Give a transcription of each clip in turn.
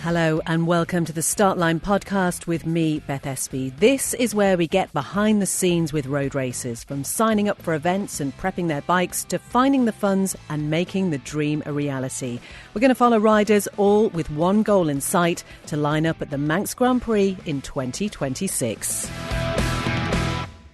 Hello and welcome to the Startline podcast with me, Beth Espy. This is where we get behind the scenes with road racers, from signing up for events and prepping their bikes to finding the funds and making the dream a reality. We're going to follow riders all with one goal in sight: to line up at the Manx Grand Prix in 2026.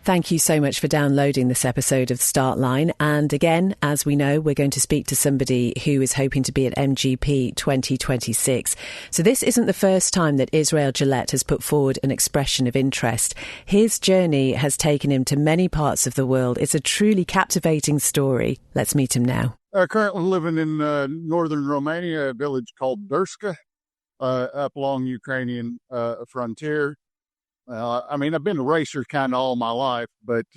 Thank you so much for downloading this episode of Startline. And again, as we know, we're going to speak to somebody who is hoping to be at MGP 2026. So this isn't the first time that Israel Gillette has put forward an expression of interest. His journey has taken him to many parts of the world. It's a truly captivating story. Let's meet him now. Currently living in northern Romania, a village called Durska, up along Ukrainian frontier. I've been a racer kind of all my life, but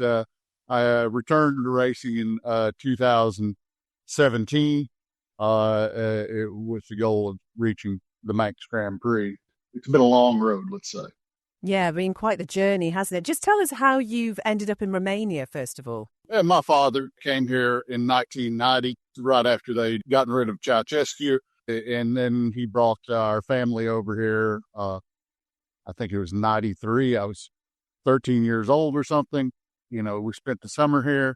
I returned to racing in 2017 with the goal of reaching the Manx Grand Prix. It's been a long road, let's say. Yeah, been quite the journey, hasn't it? Just tell us how you've ended up in Romania, first of all. My father came here in 1990, right after they'd gotten rid of Ceausescu, and then he brought our family over here. I think it was 93. I was 13 years old or something. You know, we spent the summer here,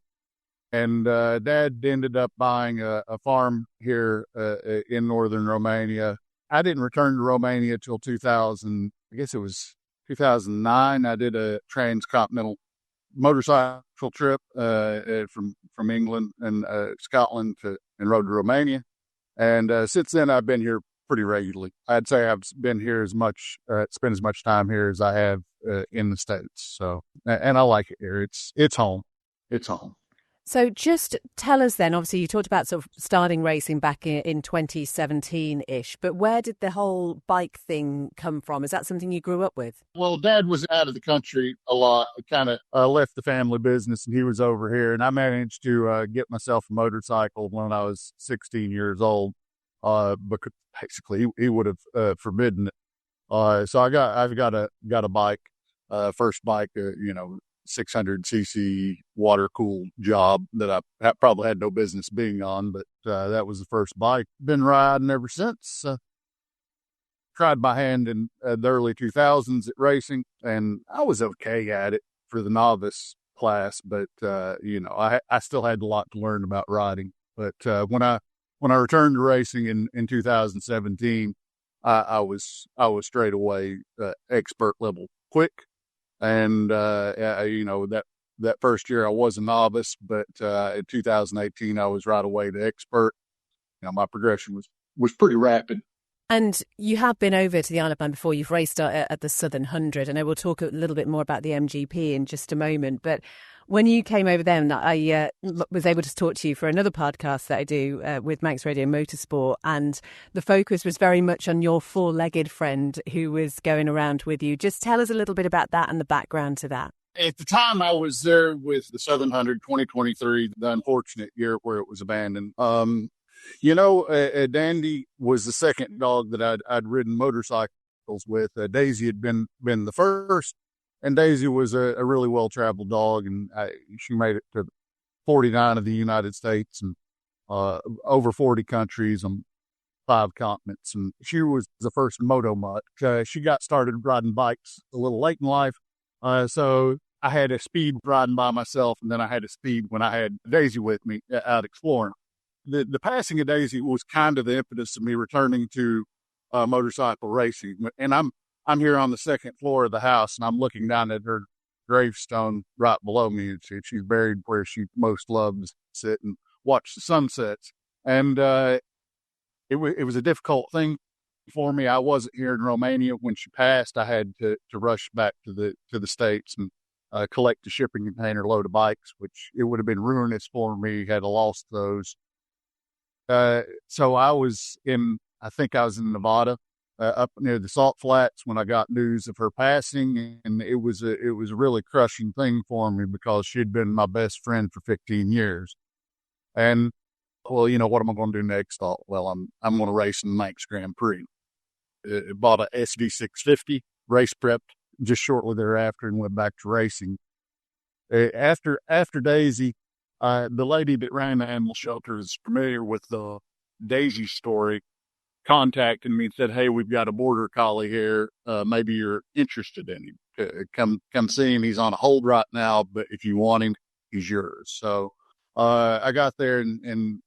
and Dad ended up buying a farm here in northern Romania. I didn't return to Romania till 2000. I guess it was 2009. I did a transcontinental motorcycle trip from England and Scotland and rode to Romania. And since then, I've been here pretty regularly. I'd say I've been here spent as much time here as I have in the States. So, and I like it here. It's home. It's home. So just tell us then, obviously you talked about sort of starting racing back in 2017-ish, but where did the whole bike thing come from? Is that something you grew up with? Well, Dad was out of the country a lot. I kind of left the family business and he was over here, and I managed to get myself a motorcycle when I was 16 years old. Because basically he would have forbidden it. So I've got a bike, first bike, 600cc water cooled job that I probably had no business being on, but that was the first bike. Been riding ever since. Tried my hand in the early 2000s at racing, and I was okay at it for the novice class, but I still had a lot to learn about riding. But when I returned to racing in 2017, I was straight away expert level quick, and that first year I was a novice, but in 2018 I was right away to expert. My progression was pretty rapid. And you have been over to the Isle of Man before. You've raced at the Southern 100, and I will talk a little bit more about the MGP in just a moment. But when you came over then, I was able to talk to you for another podcast that I do with Manx Radio Motorsport, and the focus was very much on your four-legged friend who was going around with you. Just tell us a little bit about that and the background to that. At the time, I was there with the Southern 100 2023, the unfortunate year where it was abandoned. Dandy was the second dog that I'd ridden motorcycles with. Daisy had been the first, and Daisy was a really well-traveled dog, and she made it to 49 of the United States and over 40 countries on 5 continents. And she was the first moto mutt. She got started riding bikes a little late in life, so I had a speed riding by myself, and then I had a speed when I had Daisy with me out exploring. The passing of Daisy was kind of the impetus of me returning to motorcycle racing. And I'm here on the second floor of the house, and I'm looking down at her gravestone right below me. And she's buried where she most loves to sit and watch the sunsets. And it was a difficult thing for me. I wasn't here in Romania when she passed. I had to rush back to the States and collect a shipping container load of bikes, which it would have been ruinous for me had I lost those. So I think I was in Nevada, up near the Salt Flats when I got news of her passing, and it was a really crushing thing for me because she'd been my best friend for 15 years. And well, what am I going to do next? Well, I'm going to race in the Manx Grand Prix. Bought a SD650, race prepped just shortly thereafter, and went back to racing. After Daisy, the lady that ran the animal shelter is familiar with the Daisy story contacted me and said, "Hey, we've got a border collie here. Maybe you're interested in him. Come see him. He's on a hold right now, but if you want him, he's yours." So, I got there and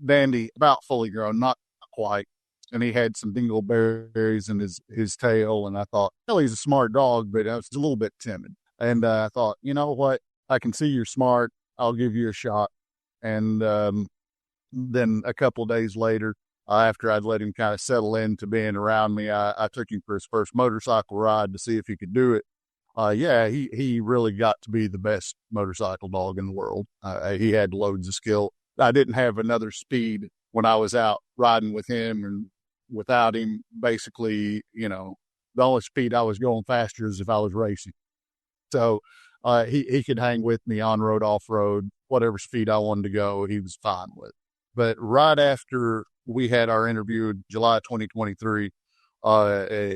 Dandy, about fully grown, not quite. And he had some dingleberries in his tail. And I thought, well, he's a smart dog, but I was a little bit timid. And I thought, you know what? I can see you're smart. I'll give you a shot. And then a couple of days later, after I'd let him kind of settle into being around me, I took him for his first motorcycle ride to see if he could do it. Yeah, he really got to be the best motorcycle dog in the world. He had loads of skill. I didn't have another speed when I was out riding with him, and without him, basically, the only speed I was going faster is if I was racing. So, he could hang with me on road, off road, whatever speed I wanted to go, he was fine with. But right after we had our interview in July 2023,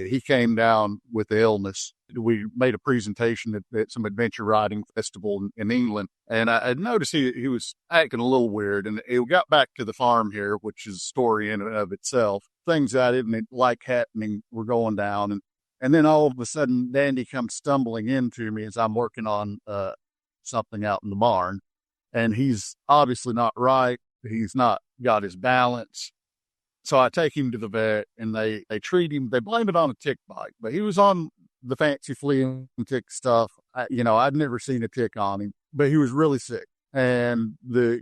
he came down with the illness. We made a presentation at some adventure riding festival in England, and I noticed he was acting a little weird. And he got back to the farm here, which is a story in and of itself. Things I didn't like happening were going down, and then all of a sudden, Dandy comes stumbling into me as I'm working on something out in the barn, and he's obviously not right. He's not got his balance. So I take him to the vet, and they treat him. They blame it on a tick bite, but he was on the fancy flea and tick stuff. I'd never seen a tick on him, but he was really sick, and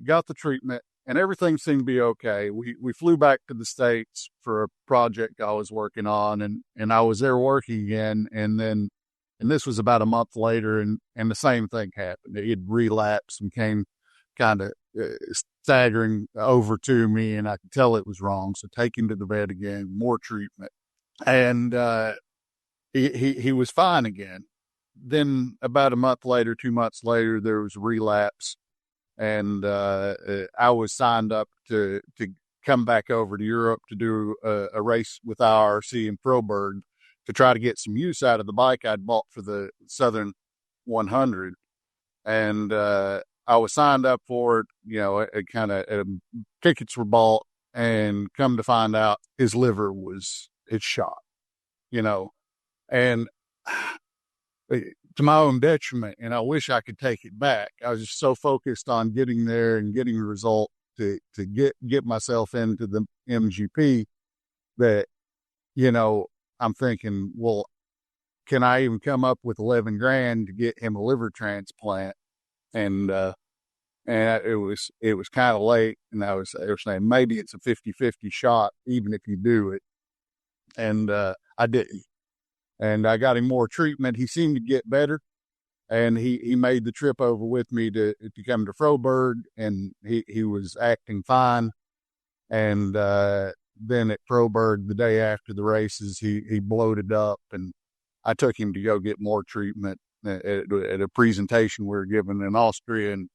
got the treatment, and everything seemed to be okay. We flew back to the States for a project I was working on, and I was there working again, and this was about a month later, and the same thing happened. He had relapsed and came kind of staggering over to me, and I could tell it was wrong. So take him to the vet again, more treatment, and he was fine again. Then about a month later, 2 months later, there was a relapse, and I was signed up to come back over to Europe to do a race with IRC in Froberg to try to get some use out of the bike I'd bought for the Southern 100, and I was signed up for it, tickets were bought, and come to find out his liver it's shot, and to my own detriment, and I wish I could take it back. I was just so focused on getting there and getting a result to get myself into the MGP that, I'm thinking, well, can I even come up with 11 grand to get him a liver transplant? And it was kind of late, and they were saying maybe it's a 50-50 shot, even if you do it. And I didn't. And I got him more treatment. He seemed to get better, and he made the trip over with me to come to Froberg, and he was acting fine. And then at Froberg, the day after the races, he bloated up, and I took him to go get more treatment at a presentation we were giving in Austria. And,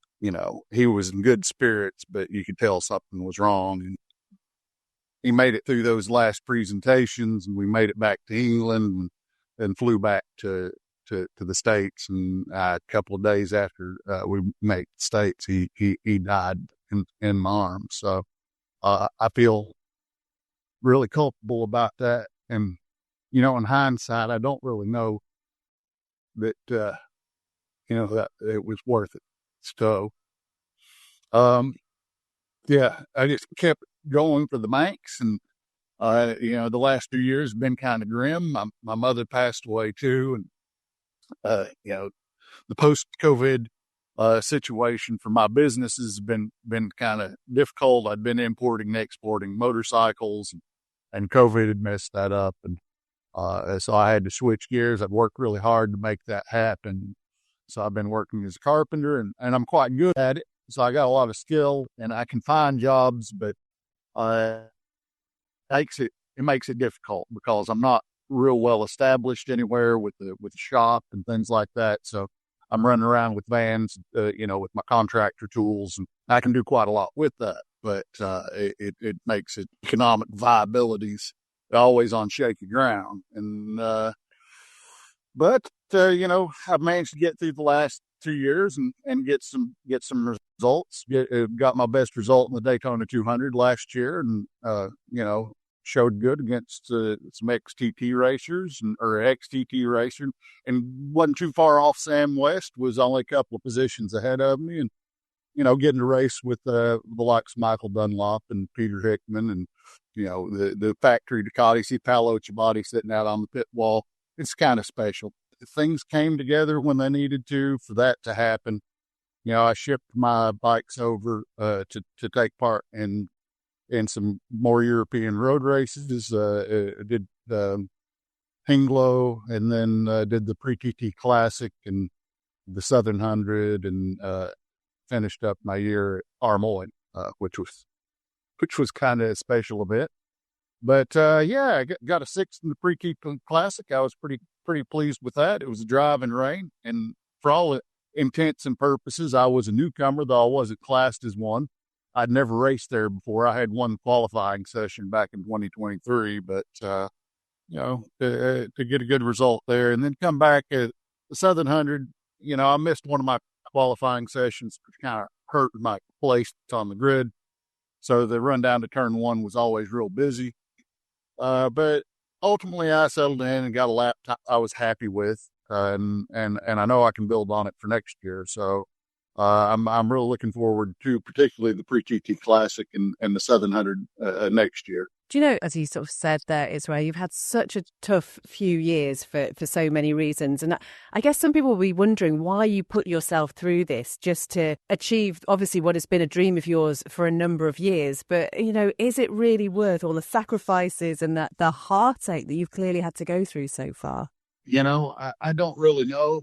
he was in good spirits, but you could tell something was wrong. And he made it through those last presentations, and we made it back to England and flew back to the States. And a couple of days after we made the States, he died in my arms. So I feel really culpable about that. And, in hindsight, I don't really know that, that it was worth it. So, yeah, I just kept going for the Manx, and, the last 2 years have been kind of grim. My mother passed away too. And, the post-COVID, situation for my business has been kind of difficult. I'd been importing and exporting motorcycles, and COVID had messed that up. And, so I had to switch gears. I'd worked really hard to make that happen. So I've been working as a carpenter, and I'm quite good at it. So I got a lot of skill, and I can find jobs, but it makes it difficult because I'm not real well established anywhere with the shop and things like that. So I'm running around with vans, with my contractor tools, and I can do quite a lot with that. But it makes it economic viabilities always on shaky ground. And but I've managed to get through the last 2 years and get some results. Got my best result in the Daytona 200 last year, and showed good against some XTT racers or XTT racer, and wasn't too far off. Sam West was only a couple of positions ahead of me, and getting to race with the likes of Michael Dunlop and Peter Hickman, and the factory Ducati. See Paolo Ciabatti sitting out on the pit wall. It's kind of special. Things came together when they needed to for that to happen. I shipped my bikes over to take part in some more European road races. Did Hinglo, and then did the Pre-TT Classic and the Southern 100, and finished up my year at Armoy, which was kind of special a bit. But I got a 6th in the Pre-TT Classic. I was pretty pleased with that. It was a drive in rain, and for all intents and purposes, I was a newcomer, though I wasn't classed as one. I'd never raced there before. I had one qualifying session back in 2023, but to get a good result there, and then come back at the Southern 100. I missed one of my qualifying sessions, which kind of hurt my place on the grid. So the run down to turn 1 was always real busy. But ultimately, I settled in and got a laptop I was happy with, and I know I can build on it for next year. So I'm really looking forward to particularly the Pre-TT Classic and the Southern 100 next year. Do you know, as you sort of said there, Israel, you've had such a tough few years for so many reasons. And I guess some people will be wondering why you put yourself through this just to achieve, obviously, what has been a dream of yours for a number of years. But, is it really worth all the sacrifices and the heartache that you've clearly had to go through so far? I don't really know.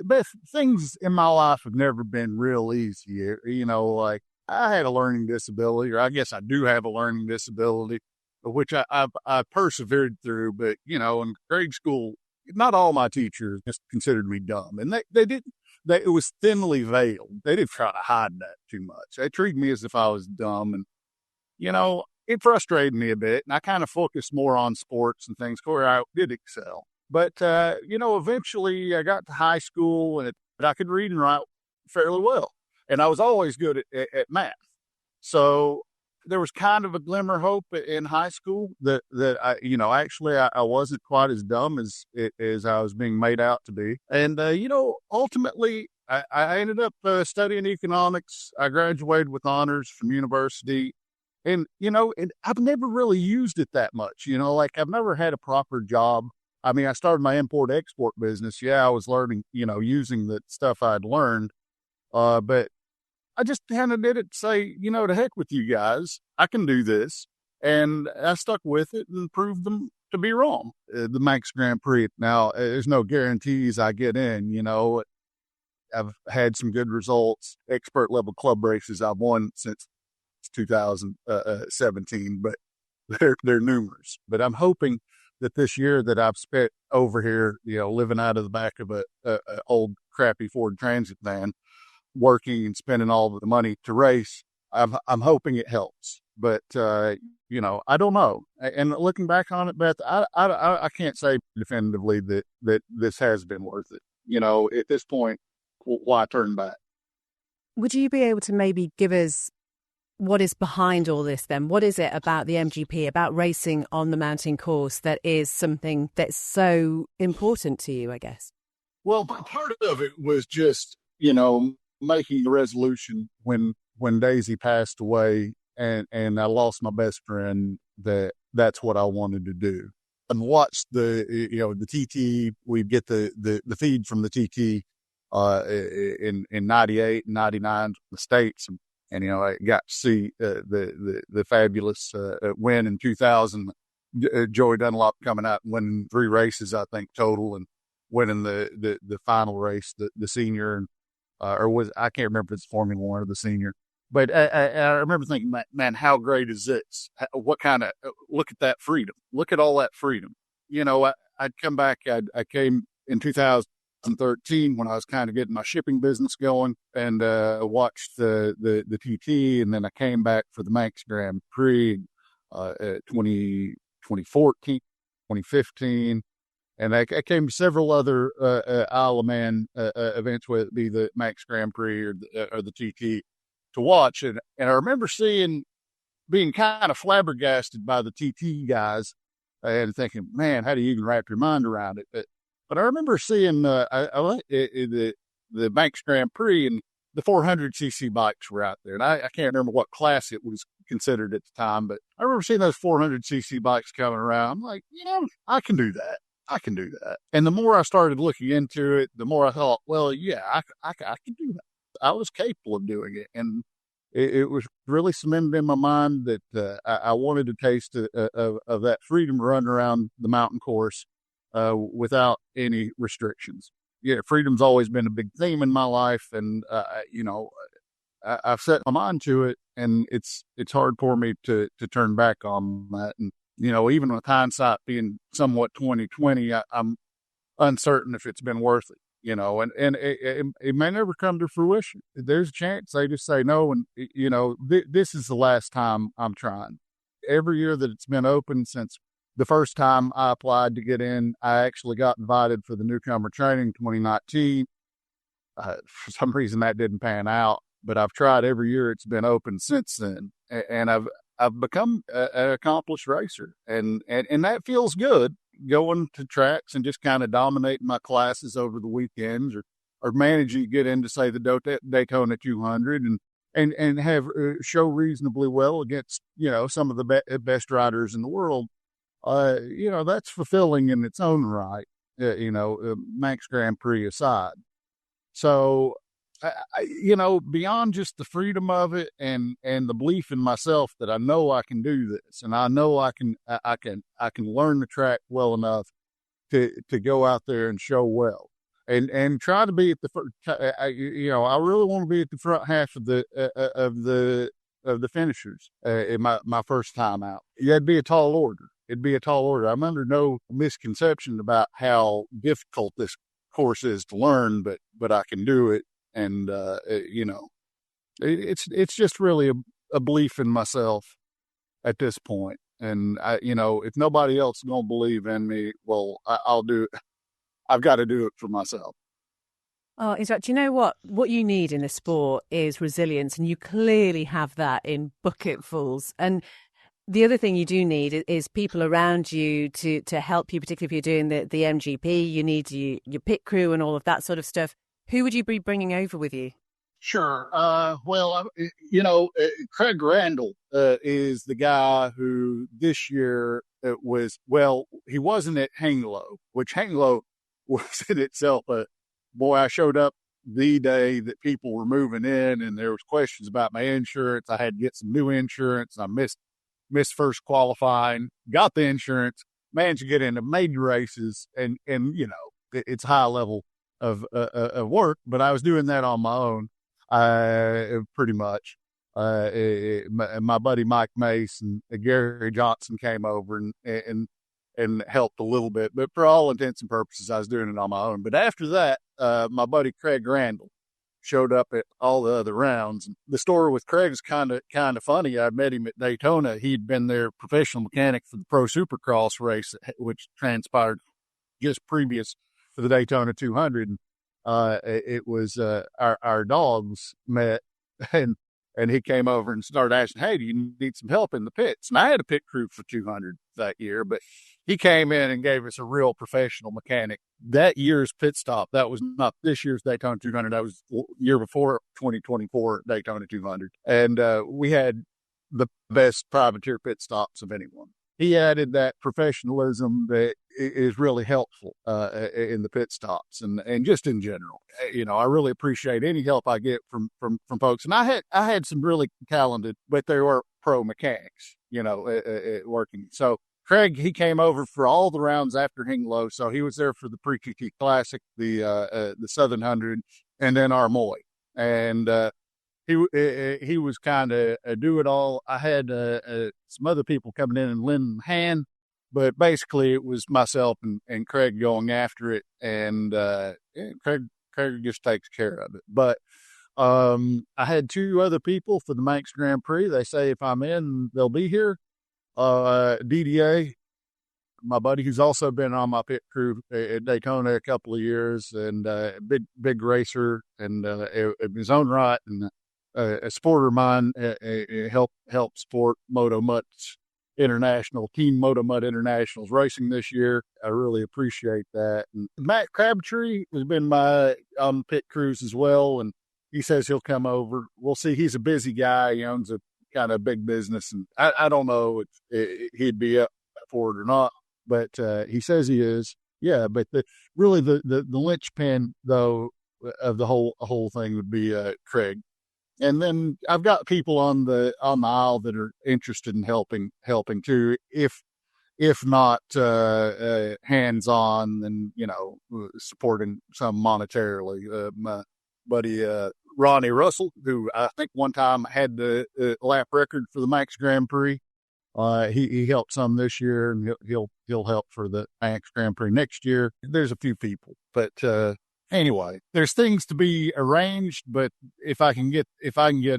But things in my life have never been real easy. Like I had a learning disability, or I guess I do have a learning disability, which I persevered through. But, in grade school, not all my teachers just considered me dumb, and they didn't. It was thinly veiled. They didn't try to hide that too much. They treated me as if I was dumb, and, it frustrated me a bit. And I kind of focused more on sports and things where I did excel. But, eventually I got to high school, and I could read and write fairly well. And I was always good at math. So there was kind of a glimmer of hope in high school that I wasn't quite as dumb as I was being made out to be. And, ultimately I ended up studying economics. I graduated with honors from university. And, and I've never really used it that much, like I've never had a proper job. I mean, I started my import-export business. Yeah, I was learning, using the stuff I'd learned. But I just kind of did it to say, to heck with you guys. I can do this. And I stuck with it and proved them to be wrong. The Manx Grand Prix. Now, there's no guarantees I get in, I've had some good results. Expert level club races I've won since 2017, but they're numerous. But I'm hoping that this year that I've spent over here, living out of the back of a old crappy Ford Transit van, working and spending all the money to race, I'm hoping it helps. But I don't know. And looking back on it, Beth, I can't say definitively that this has been worth it. At this point, why turn back? Would you be able to maybe give us what is behind all this then? What is it about the MGP, about racing on the mountain course, that is something that's so important to you, I guess? Well, part of it was just, making a resolution when Daisy passed away and I lost my best friend, that's what I wanted to do. And watch the TT, we'd get the feed from the TT in 98 and 99 in the States. And, I got to see the fabulous win in 2000, Joey Dunlop coming out and winning 3 races, I think, total, and winning the final race, the senior, and I can't remember if it's Formula One or the senior. But I remember thinking, man, how great is this? What kind of, look at that freedom. Look at all that freedom. I'd come back, I came in 2013 when I was kind of getting my shipping business going, and watched the TT, and then I came back for the Manx Grand Prix 2014, 2015, and I came to several other Isle of Man events, whether it be the Manx Grand Prix or the TT, to watch. And I remember seeing being kind of flabbergasted by the TT guys and thinking, man, how do you even wrap your mind around it? But I remember seeing the Manx Grand Prix, and the 400cc bikes were out there. And I can't remember what class it was considered at the time, but I remember seeing those 400cc bikes coming around. I'm like, I can do that. I can do that. And the more I started looking into it, the more I thought, well, yeah, I can do that. I was capable of doing it. And it was really cemented in my mind that I wanted to taste of that freedom to run around the mountain course without any restrictions. Yeah, freedom's always been a big theme in my life. And, I've set my mind to it, and it's hard for me to turn back on that. And, even with hindsight being somewhat 2020, I'm uncertain if it's been worth it, and it may never come to fruition. There's a chance they just say no. And, this is the last time I'm trying. Every year that it's been open since the first time I applied to get in, I actually got invited for the newcomer training 2019. For some reason that didn't pan out, but I've tried every year it's been open since then. And I've become an accomplished racer, and that feels good, going to tracks and just kind of dominating my classes over the weekends, or managing to get into, say, the Daytona 200 and have show reasonably well against, some of the best riders in the world. That's fulfilling in its own right, Manx Grand Prix aside. So, beyond just the freedom of it and the belief in myself that I know I can do this, and I know I can learn the track well enough to go out there and show well, and try to be at the first. I really want to be at the front half of the finishers in my first time out. Yeah, it'd be a tall order. I'm under no misconception about how difficult this course is to learn, but I can do it. And, it's just really a belief in myself at this point. And if nobody else is going to believe in me, well, I'll do it. I've got to do it for myself. Oh, in fact, you know what you need in the sport is resilience, and you clearly have that in bucketfuls. And the other thing you do need is people around you to help you, particularly if you're doing the MGP. You need your pit crew and all of that sort of stuff. Who would you be bringing over with you? Sure. Craig Randall is the guy who this year he wasn't at Hanglow, which Hanglow was in itself I showed up the day that people were moving in, and there was questions about my insurance. I had to get some new insurance. I missed first qualifying, got the insurance, managed to get into major races, and it's high level of work, but I was doing that on my own, pretty much. My buddy Mike Mace and Gary Johnson came over and helped a little bit, but for all intents and purposes, I was doing it on my own. But after that, my buddy Craig Randall showed up at all the other rounds. The story with Craig's kind of funny. I met him at Daytona. He'd been their professional mechanic for the Pro Supercross race, which transpired just previous to the Daytona 200. It was our dogs met, and he came over and started asking, "Hey, do you need some help in the pits?" And I had a pit crew for 200 that year, but he came in and gave us a real professional mechanic. That year's pit stop, that was not this year's Daytona 200. That was the year before, 2024 Daytona 200. And we had the best privateer pit stops of anyone. He added that professionalism that is really helpful in the pit stops and just in general. I really appreciate any help I get from folks. And I had some really talented, but they were pro mechanics, working. So Craig, he came over for all the rounds after Hinglow. So he was there for the Pre-TT Classic, the Southern 100, and then Armoy. And he was kind of a do-it-all. I had some other people coming in and lending a hand, but basically it was myself and Craig going after it, and Craig just takes care of it. But I had two other people for the Manx Grand Prix. They say if I'm in, they'll be here. DDA, my buddy, who's also been on my pit crew at Daytona a couple of years, and big racer, and in his own right, and a supporter of mine, help support Moto Mutt's International, Team Moto Mutt International's racing this year. I really appreciate that. And Matt Crabtree has been on the pit crews as well, and he says he'll come over. We'll see. He's a busy guy. He owns a kind of big business, and I don't know if he'd be up for it or not, but he says he is. Yeah, but the linchpin though of the whole thing would be Craig. And then I've got people on the aisle that are interested in helping too. If not hands on, then supporting some monetarily. My buddy Ronnie Russell, who I think one time had the lap record for the Manx Grand Prix, he helped some this year, and he'll help for the Manx Grand Prix next year. There's a few people, but anyway, there's things to be arranged, but if I can get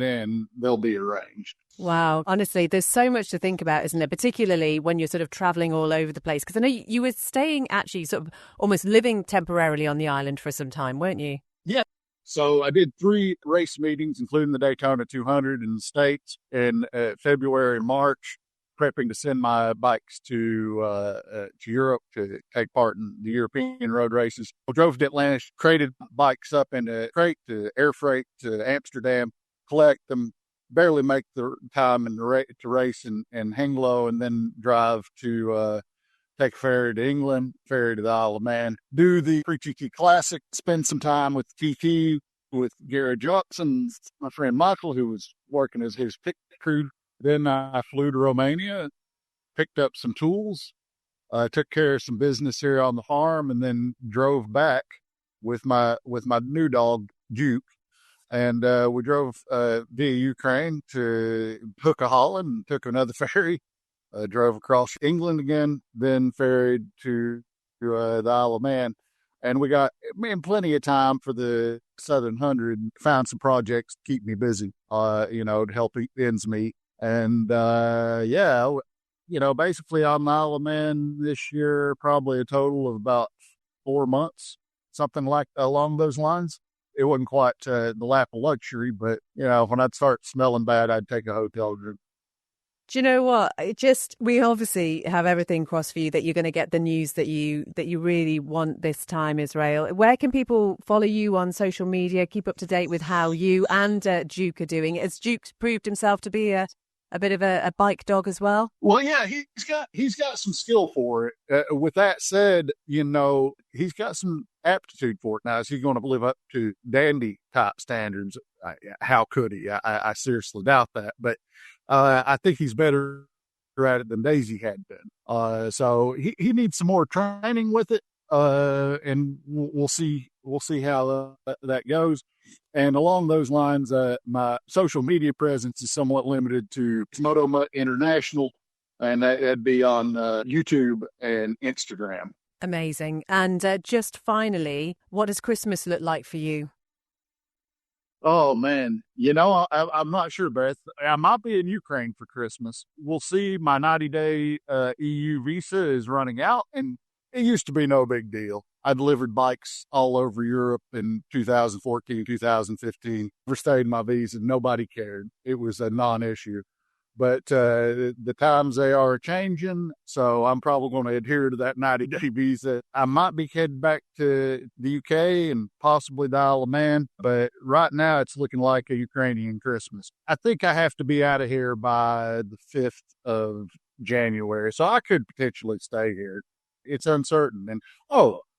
in, they'll be arranged. Wow. Honestly, there's so much to think about, isn't there? Particularly when you're sort of traveling all over the place. Because I know you were staying, actually, sort of almost living temporarily on the island for some time, weren't you? Yeah. So I did 3 race meetings, including the Daytona 200 in the States in February and March, prepping to send my bikes to Europe to take part in the European road races. I drove to Atlanta, crated bikes up in a crate to air freight to Amsterdam, collect them, barely make the time to race in Hengelo, and then drive to take a ferry to England, ferry to the Isle of Man, do the Pre-TT Classic, spend some time with TT, with Garrett Johnson, my friend Michael, who was working as his pit crew. Then I flew to Romania, picked up some tools, took care of some business here on the farm, and then drove back with my new dog, Duke. And we drove via Ukraine to Hook of Holland, and took another ferry, drove across England again, then ferried to the Isle of Man. And we got plenty of time for the Southern 100, found some projects to keep me busy, to help ends meet. And, basically on the Isle of Man this year, probably a total of about 4 months, something like along those lines. It wasn't quite the lap of luxury, but, when I'd start smelling bad, I'd take a hotel room. Do you know what? We obviously have everything crossed for you that you're going to get the news that you really want this time, Israel. Where can people follow you on social media, keep up to date with how you and Duke are doing? Has Duke proved himself to be a bit of a bike dog as well? Well, yeah, he's got some skill for it. With that said, he's got some aptitude for it. Now, is he going to live up to dandy type standards? How could he? I seriously doubt that. But I think he's better at it than Daisy had been. So he needs some more training with it. And we'll see how that goes. And along those lines, my social media presence is somewhat limited to Moto Mutt International, and that'd be on YouTube and Instagram. Amazing. And just finally, what does Christmas look like for you? Oh, man. I'm not sure, Beth. I might be in Ukraine for Christmas. We'll see. My 90-day EU visa is running out, and it used to be no big deal. I delivered bikes all over Europe in 2014, 2015. Overstayed my visa. Nobody cared. It was a non-issue. But the times they are changing, so I'm probably going to adhere to that 90-day visa. I might be heading back to the UK and possibly the Isle of Man, but right now it's looking like a Ukrainian Christmas. I think I have to be out of here by the 5th of January, so I could potentially stay here. It's uncertain. And,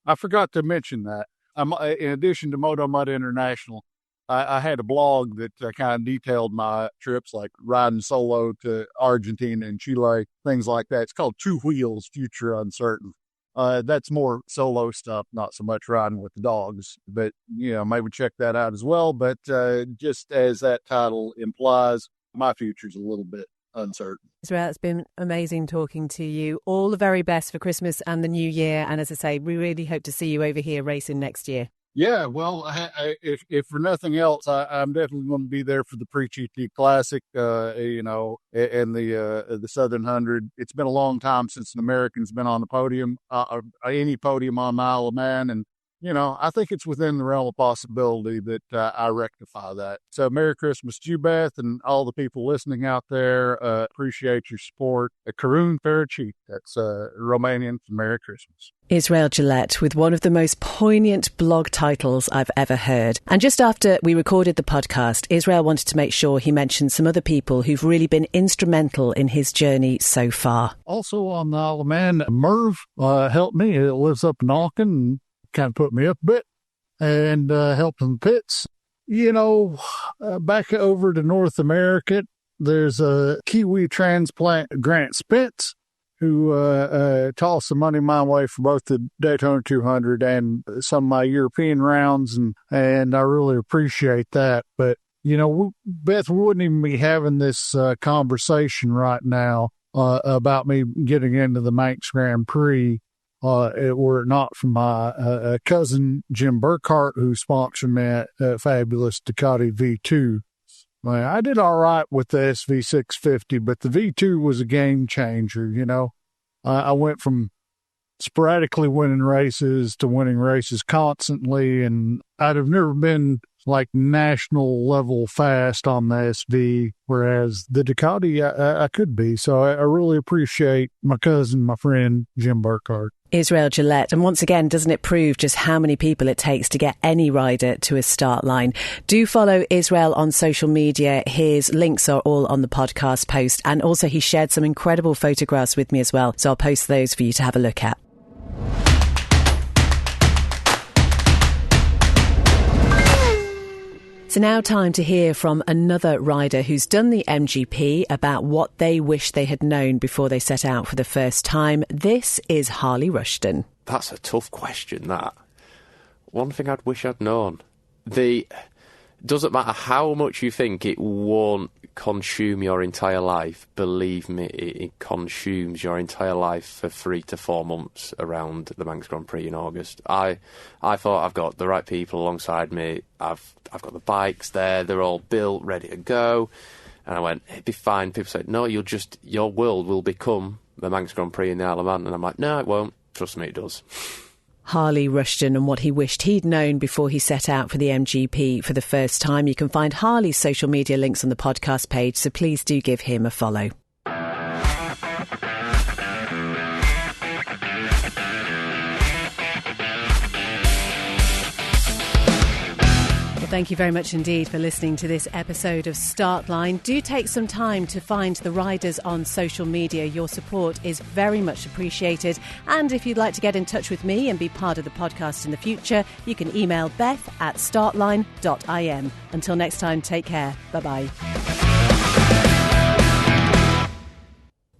I forgot to mention that. In addition to Moto Mutt International, I had a blog that kind of detailed my trips, like riding solo to Argentina and Chile, things like that. It's called Two Wheels, Future Uncertain. That's more solo stuff, not so much riding with the dogs, but, maybe check that out as well. But just as that title implies, my future's a little bit uncertain. Israel, it's been amazing talking to you. All the very best for Christmas and the new year. And as I say, we really hope to see you over here racing next year. Yeah, well, if for nothing else, I'm definitely going to be there for the Pre-TT Classic, and the Southern 100. It's been a long time since an American's been on the podium, any podium on the Isle of Man, and I think it's within the realm of possibility that I rectify that. So Merry Christmas to you, Beth, and all the people listening out there. Appreciate your support. Karun Fericit, that's Romanian for Merry Christmas. Israel Gillette with one of the most poignant blog titles I've ever heard. And just after we recorded the podcast, Israel wanted to make sure he mentioned some other people who've really been instrumental in his journey so far. Also on the Isle of Man, Merv helped me. It lives up in Auckland and kind of put me up a bit and helped in the pits. Back over to North America, there's a Kiwi transplant, Grant Spence, who tossed some money my way for both the Daytona 200 and some of my European rounds, and I really appreciate that. But, Beth, we wouldn't even be having this conversation right now about me getting into the Manx Grand Prix were it not for my cousin Jim Burkhart, who sponsored me at Fabulous Ducati V2. I did all right with the SV650, but the V2 was a game changer, I went from sporadically winning races to winning races constantly, and I'd have never been national level fast on the SV, whereas the Ducati I could be. So I really appreciate my cousin, my friend, Jim Burkhart. Israel Gillette. And once again, doesn't it prove just how many people it takes to get any rider to a start line? Do follow Israel on social media. His links are all on the podcast post. And also he shared some incredible photographs with me as well. So I'll post those for you to have a look at. So now time to hear from another rider who's done the MGP about what they wish they had known before they set out for the first time. This is Harley Rushton. That's a tough question, that. One thing I'd wish I'd known. Doesn't matter how much you think it won't consume your entire life, believe me, it consumes your entire life for 3 to 4 months around the Manx Grand Prix in August. I thought I've got the right people alongside me. I've got the bikes there, they're all built, ready to go. And I went, it'd be fine. People said, no, your world will become the Manx Grand Prix in the Isle of Man. And I'm like, no, it won't. Trust me, it does. Harley Rushton and what he wished he'd known before he set out for the MGP for the first time. You can find Harley's social media links on the podcast page, so please do give him a follow. Thank you very much indeed for listening to this episode of Startline. Do take some time to find the riders on social media. Your support is very much appreciated. And if you'd like to get in touch with me and be part of the podcast in the future, you can email beth@startline.im. Until next time, take care. Bye-bye.